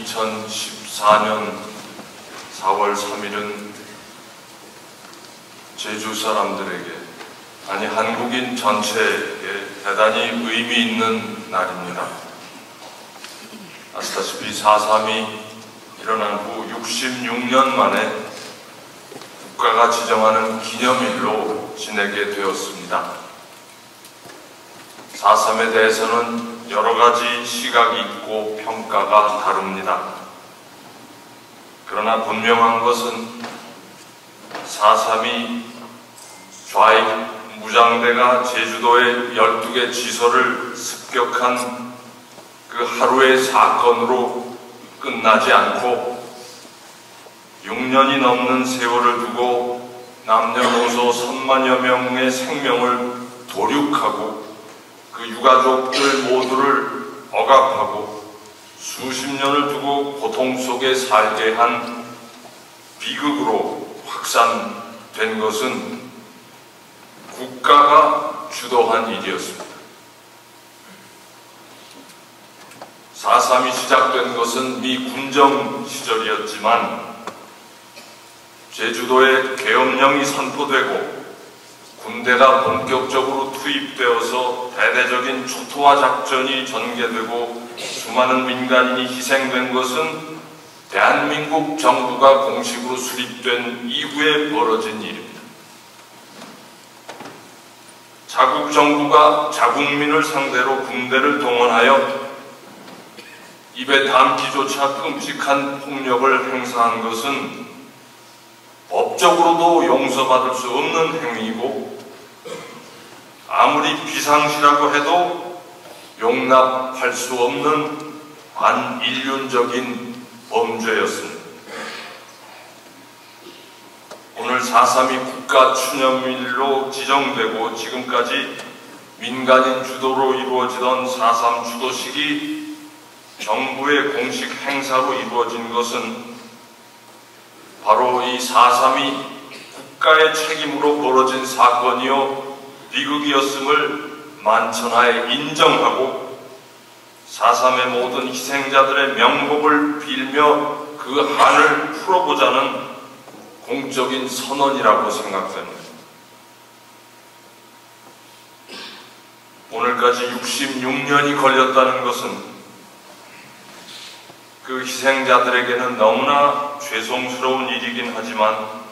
2014년 4월 3일은 제주 사람들에게, 아니 한국인 전체에게 대단히 의미 있는 날입니다. 아시다시피 4.3이 일어난 후 66년 만에 국가가 지정하는 기념일로 지내게 되었습니다. 4.3에 대해서는 여러 가지 시각이 있고 평가가 다릅니다. 그러나 분명한 것은 4.3이 좌익 무장대가 제주도의 12개 지소를 습격한 그 하루의 사건으로 끝나지 않고 6년이 넘는 세월을 두고 남녀노소 3만여 명의 생명을 도륙하고 그 유가족들 모두를 억압하고 수십 년을 두고 고통 속에 살게 한 비극으로 확산된 것은 국가가 주도한 일이었습니다. 4.3이 시작된 것은 미 군정 시절이었지만 제주도에 계엄령이 선포되고 군대가 본격적으로 투입되어서 대대적인 초토화 작전이 전개되고 수많은 민간인이 희생된 것은 대한민국 정부가 공식으로 수립된 이후에 벌어진 일입니다. 자국 정부가 자국민을 상대로 군대를 동원하여 입에 담기조차 끔찍한 폭력을 행사한 것은 법적으로도 용서받을 수 없는 행위이고 아무리 비상시라고 해도 용납할 수 없는 반인륜적인 범죄였습니다. 오늘 4.3이 국가추념일로 지정되고 지금까지 민간인 주도로 이루어지던 4.3 주도식이 정부의 공식 행사로 이루어진 것은 바로 이 4.3이 국가의 책임으로 벌어진 사건이요 비극이었음을 만천하에 인정하고 4.3의 모든 희생자들의 명복을 빌며 그 한을 풀어보자는 공적인 선언이라고 생각됩니다. 오늘까지 66년이 걸렸다는 것은 그 희생자들에게는 너무나 죄송스러운 일이긴 하지만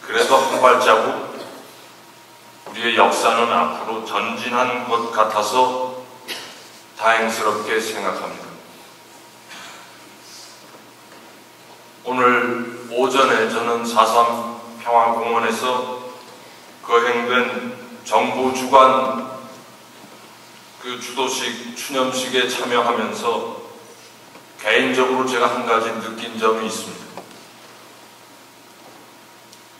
그래도 한 발자국 우리의 역사는 앞으로 전진한 것 같아서 다행스럽게 생각합니다. 오늘 오전에 저는 4.3 평화공원에서 거행된 정부 주관 그 주도식 추념식에 참여하면서 개인적으로 제가 한 가지 느낀 점이 있습니다.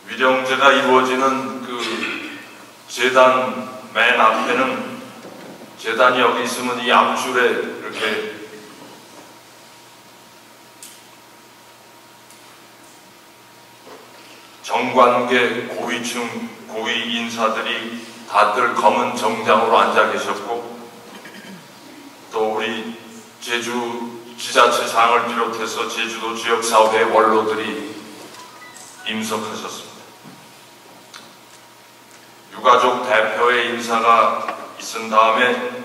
위령제가 이루어지는 그 제단 맨 앞에는 제단이 여기 있으면 이 앞줄에 이렇게 정관계 고위층 고위 인사들이 다들 검은 정장으로 앉아 계셨고 또 우리 제주 지자체장을 비롯해서 제주도 지역사업의 원로들이 임석하셨습니다. 유가족 대표의 인사가 있은 다음에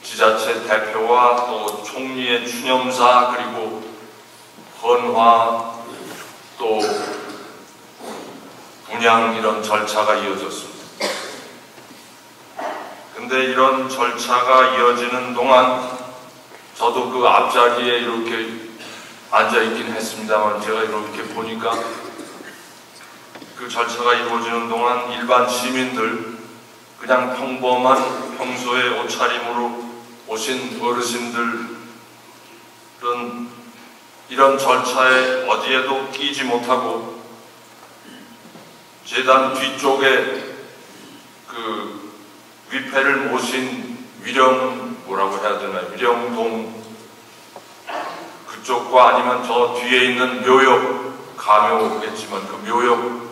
지자체 대표와 또 총리의 추념사 그리고 헌화 또 분향 이런 절차가 이어졌습니다. 근데 이런 절차가 이어지는 동안 저도 그 앞자리에 이렇게 앉아있긴 했습니다만 제가 이렇게 보니까 그 절차가 이루어지는 동안 일반 시민들 그냥 평범한 평소의 옷차림으로 오신 어르신들은 이런 절차에 어디에도 끼지 못하고 제단 뒤쪽에 그 위패를 모신 뭐라고 해야 되나요? 위령동 그쪽과 아니면 저 뒤에 있는 묘역, 가묘겠지만 그 묘역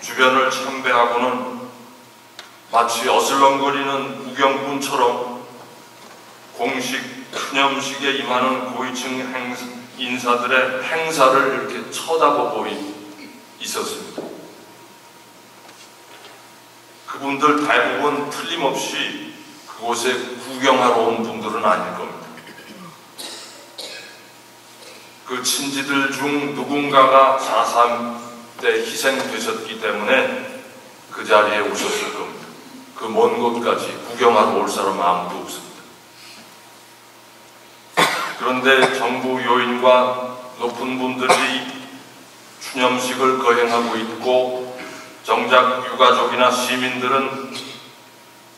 주변을 참배하고는 마치 어슬렁거리는 구경꾼처럼 공식 추념식에 임하는 고위층 인사들의 행사를 이렇게 쳐다보고 있었습니다. 그분들 대부분 틀림없이 그곳에 구경하러 온 분들은 아닐 겁니다. 그 친지들 중 누군가가 4.3 때 희생되셨기 때문에 그 자리에 오셨을 겁니다. 그 먼 곳까지 구경하러 올 사람 아무도 없습니다. 그런데 정부 요인과 높은 분들이 추념식을 거행하고 있고 정작 유가족이나 시민들은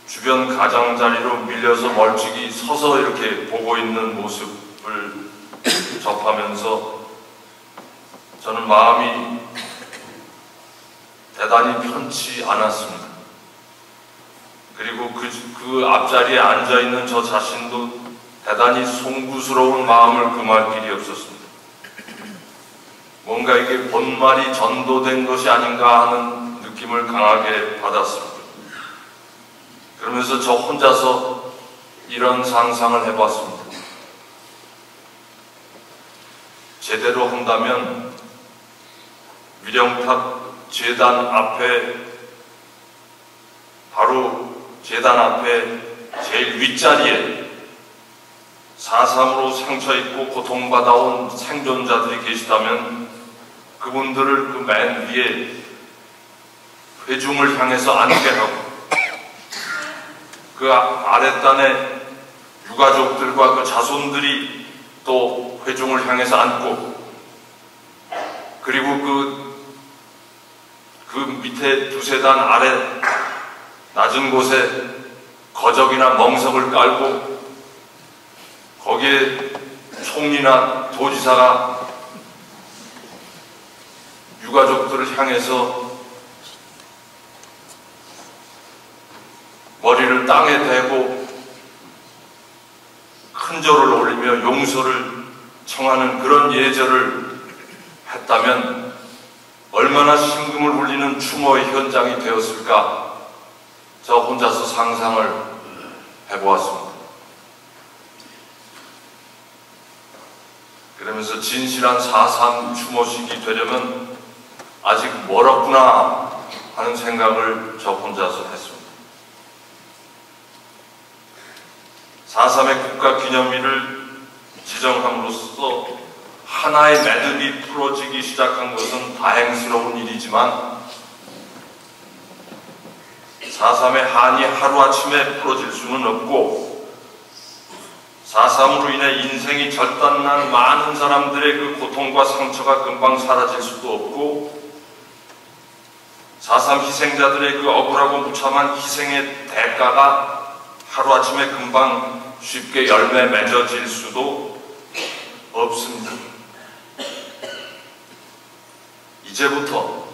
주변 가장자리로 밀려서 멀찍이 서서 이렇게 보고 있는 모습을 접하면서 저는 마음이 대단히 편치 않았습니다. 그리고 그 앞자리에 앉아있는 저 자신도 대단히 송구스러운 마음을 금할 길이 없었습니다. 뭔가 이게 본말이 전도된 것이 아닌가 하는 느낌을 강하게 받았습니다. 그러면서 저 혼자서 이런 상상을 해봤습니다. 제대로 한다면 위령탑 제단 앞에, 바로 제단 앞에 제일 윗자리에 4.3으로 상처입고 고통받아온 생존자들이 계시다면 그분들을 그 맨 위에 회중을 향해서 앉게 하고 그 아랫단에 유가족들과 그 자손들이 또 회중을 향해서 앉고, 그리고 그 밑에 두세 단 아래 낮은 곳에 거적이나 멍석을 깔고 거기에 총리나 도지사가 유가족들을 향해서 머리를 땅에 대고 큰 절을 올리며 용서를 청하는 그런 예절을 했다면 얼마나 심금을 울리는 추모의 현장이 되었을까, 저 혼자서 상상을 해보았습니다. 그러면서 진실한 4.3 추모식이 되려면 아직 멀었구나 하는 생각을 저 혼자서 했습니다. 4.3의 국가기념일을 지정함으로써 하나의 매듭이 풀어지기 시작한 것은 다행스러운 일이지만 4.3의 한이 하루아침에 풀어질 수는 없고 4.3으로 인해 인생이 절단난 많은 사람들의 그 고통과 상처가 금방 사라질 수도 없고 4.3 희생자들의 그 억울하고 무참한 희생의 대가가 하루아침에 금방 쉽게 열매 맺어질 수도 없습니다. 이제부터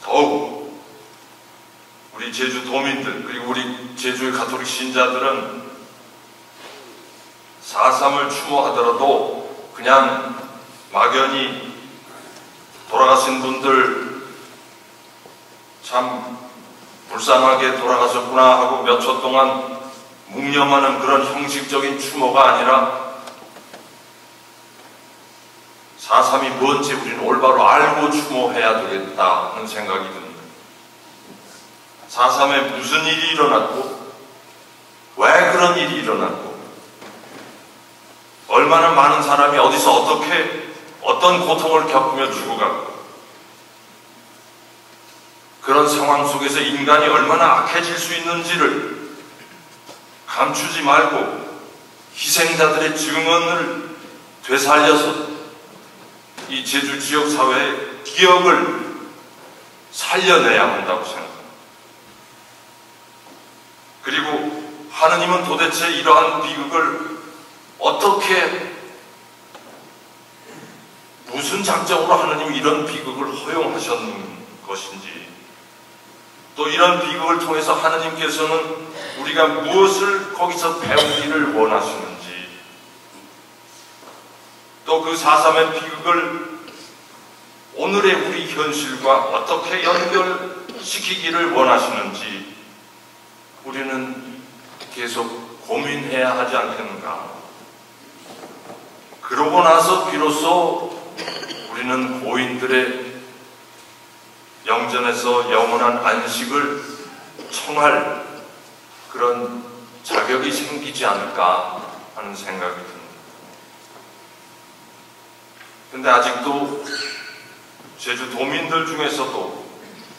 더욱 우리 제주 도민들, 그리고 우리 제주의 가톨릭 신자들은 4.3을 추모하더라도 그냥 막연히 돌아가신 분들 참 불쌍하게 돌아가셨구나 하고 몇 초 동안 묵념하는 그런 형식적인 추모가 아니라 4.3이 뭔지 우리는 올바로 알고 추모해야 되겠다 하는 생각이 듭니다. 4.3에 무슨 일이 일어났고 왜 그런 일이 일어났고 얼마나 많은 사람이 어디서 어떤 고통을 겪으며 죽어가고 그런 상황 속에서 인간이 얼마나 악해질 수 있는지를 감추지 말고 희생자들의 증언을 되살려서 이 제주 지역 사회의 기억을 살려내야 한다고 생각합니다. 그리고 하느님은 도대체 이러한 비극을 어떻게, 무슨 작정으로 하느님이 이런 비극을 허용하셨는 것인지, 또 이런 비극을 통해서 하느님께서는 우리가 무엇을 거기서 배우기를 원하시는지, 또 그 4.3의 비극을 오늘의 우리 현실과 어떻게 연결시키기를 원하시는지 우리는 계속 고민해야 하지 않겠는가? 그러고 나서 비로소 우리는 고인들의 영전에서 영원한 안식을 청할 그런 자격이 생기지 않을까 하는 생각이 듭니다. 근데 아직도 제주 도민들 중에서도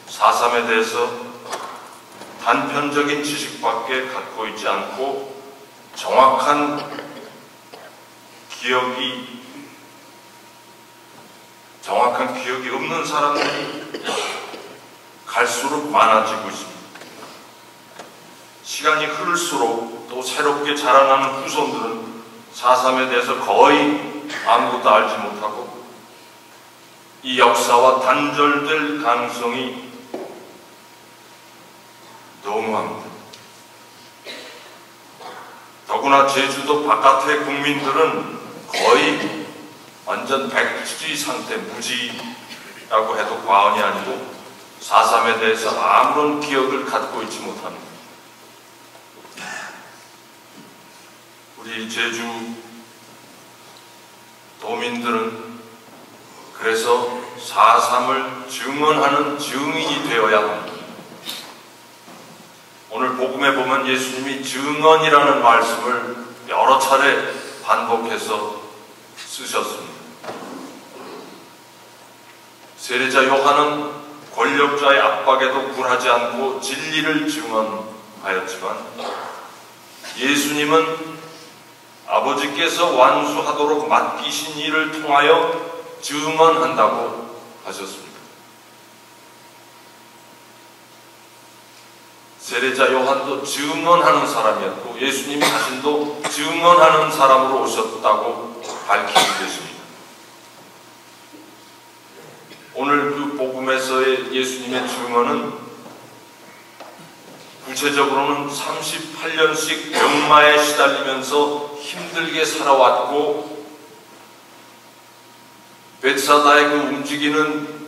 4.3에 대해서 단편적인 지식밖에 갖고 있지 않고 정확한 기억이 없는 사람들이 갈수록 많아지고 있습니다. 시간이 흐를수록 또 새롭게 자라나는 후손들은 4.3에 대해서 거의 아무것도 알지 못하고 이 역사와 단절될 가능성이 너무합니다. 더구나 제주도 바깥의 국민들은 거의 완전 백지 상태, 무지라고 해도 과언이 아니고 4.3에 대해서 아무런 기억을 갖고 있지 못합니다. 우리 제주 도민들은 그래서 4.3을 증언하는 증인이 되어야 합니다. 오늘 복음에 보면 예수님이 증언이라는 말씀을 여러 차례 반복해서 쓰셨습니다. 세례자 요한은 권력자의 압박에도 굴하지 않고 진리를 증언하였지만 예수님은 아버지께서 완수하도록 맡기신 일을 통하여 증언한다고 하셨습니다. 세례자 요한도 증언하는 사람이었고 예수님 자신도 증언하는 사람으로 오셨다고 밝히고 계십니다. 오늘 그 복음에서의 예수님의 증언은 구체적으로는 38년씩 병마에 시달리면서 힘들게 살아왔고 벳사다의 그 움직이는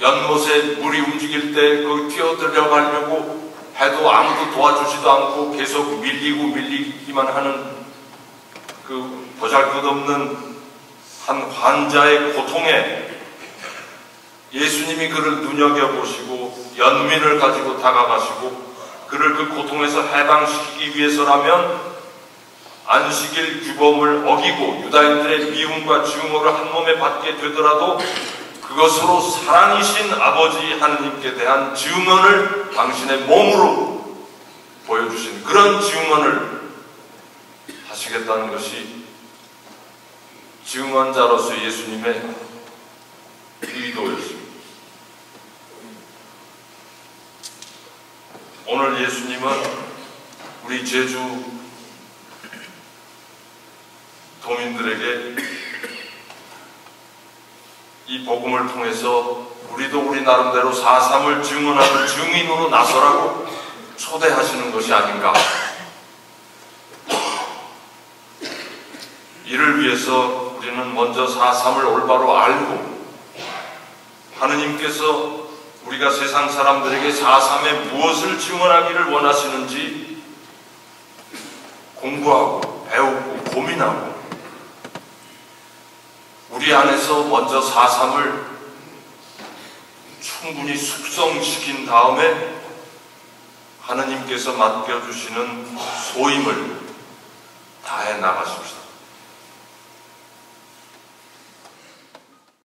연못에 물이 움직일 때 거기 뛰어들어가려고 해도 아무도 도와주지도 않고 계속 밀리기만 하는 그 보잘것없는 한 환자의 고통에 예수님이 그를 눈여겨보시고 연민을 가지고 다가가시고 그를 그 고통에서 해방시키기 위해서라면 안식일 규범을 어기고 유다인들의 미움과 증오를 한 몸에 받게 되더라도 그것으로 사랑이신 아버지 하느님께 대한 증언을 당신의 몸으로 보여주신 그런 증언을 하시겠다는 것이 증언자로서 예수님의 의도였습니다. 오늘 예수님은 우리 제주 도민들에게 이 복음을 통해서 우리도 우리 나름대로 4.3을 증언하는 증인으로 나서라고 초대하시는 것이 아닌가. 이를 위해서 우리는 먼저 4.3을 올바로 알고 하느님께서 우리가 세상 사람들에게 4.3에 무엇을 증언하기를 원하시는지 공부하고 배우고 고민하고 우리 안에서 먼저 4.3을 충분히 숙성시킨 다음에 하느님께서 맡겨주시는 소임을 다해 나가십시다.